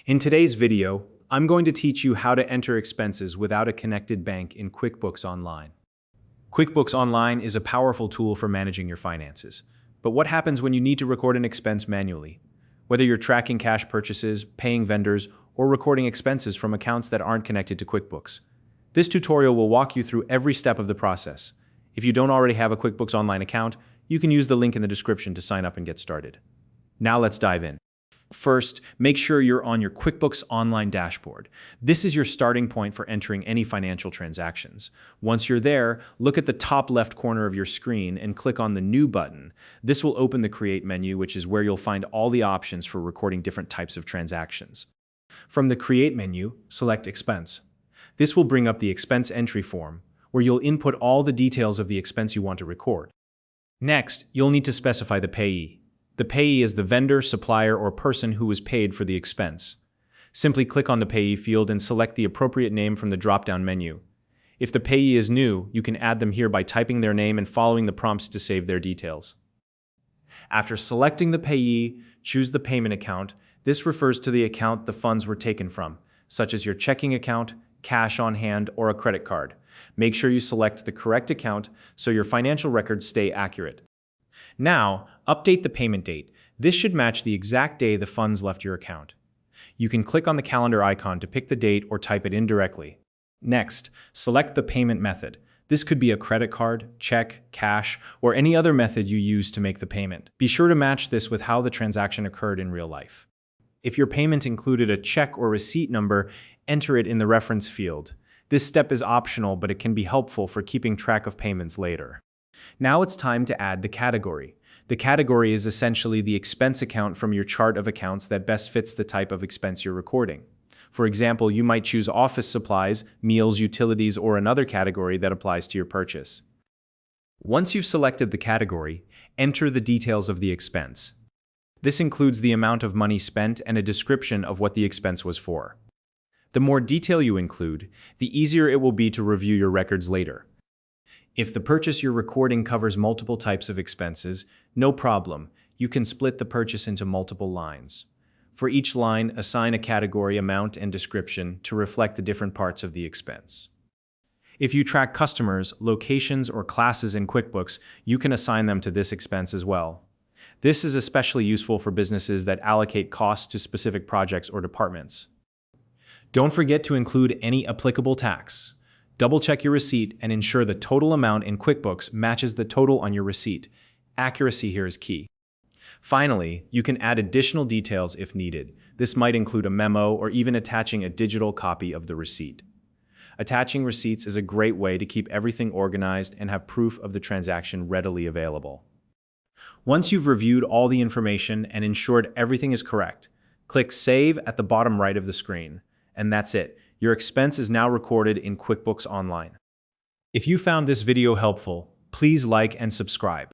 In today's video, I'm going to teach you how to enter expenses without a connected bank in QuickBooks Online. QuickBooks Online is a powerful tool for managing your finances. But what happens when you need to record an expense manually? Whether you're tracking cash purchases, paying vendors, or recording expenses from accounts that aren't connected to QuickBooks. This tutorial will walk you through every step of the process. If you don't already have a QuickBooks Online account, you can use the link in the description to sign up and get started. Now let's dive in. First, make sure you're on your QuickBooks Online dashboard. This is your starting point for entering any financial transactions. Once you're there, look at the top left corner of your screen and click on the New button. This will open the Create menu, which is where you'll find all the options for recording different types of transactions. From the Create menu, select Expense. This will bring up the expense entry form, where you'll input all the details of the expense you want to record. Next, you'll need to specify the payee. The payee is the vendor, supplier, or person who was paid for the expense. Simply click on the payee field and select the appropriate name from the drop-down menu. If the payee is new, you can add them here by typing their name and following the prompts to save their details. After selecting the payee, choose the payment account. This refers to the account the funds were taken from, such as your checking account, cash on hand, or a credit card. Make sure you select the correct account so your financial records stay accurate. Now, update the payment date. This should match the exact day the funds left your account. You can click on the calendar icon to pick the date or type it in directly. Next, select the payment method. This could be a credit card, check, cash, or any other method you use to make the payment. Be sure to match this with how the transaction occurred in real life. If your payment included a check or receipt number, enter it in the reference field. This step is optional, but it can be helpful for keeping track of payments later. Now it's time to add the category. The category is essentially the expense account from your chart of accounts that best fits the type of expense you're recording. For example, you might choose office supplies, meals, utilities, or another category that applies to your purchase. Once you've selected the category, enter the details of the expense. This includes the amount of money spent and a description of what the expense was for. The more detail you include, the easier it will be to review your records later. If the purchase you're recording covers multiple types of expenses, no problem. You can split the purchase into multiple lines. For each line, assign a category, amount, and description to reflect the different parts of the expense. If you track customers, locations, or classes in QuickBooks, you can assign them to this expense as well. This is especially useful for businesses that allocate costs to specific projects or departments. Don't forget to include any applicable tax. Double-check your receipt and ensure the total amount in QuickBooks matches the total on your receipt. Accuracy here is key. Finally, you can add additional details if needed. This might include a memo or even attaching a digital copy of the receipt. Attaching receipts is a great way to keep everything organized and have proof of the transaction readily available. Once you've reviewed all the information and ensured everything is correct, click Save at the bottom right of the screen. And that's it. Your expense is now recorded in QuickBooks Online. If you found this video helpful, please like and subscribe.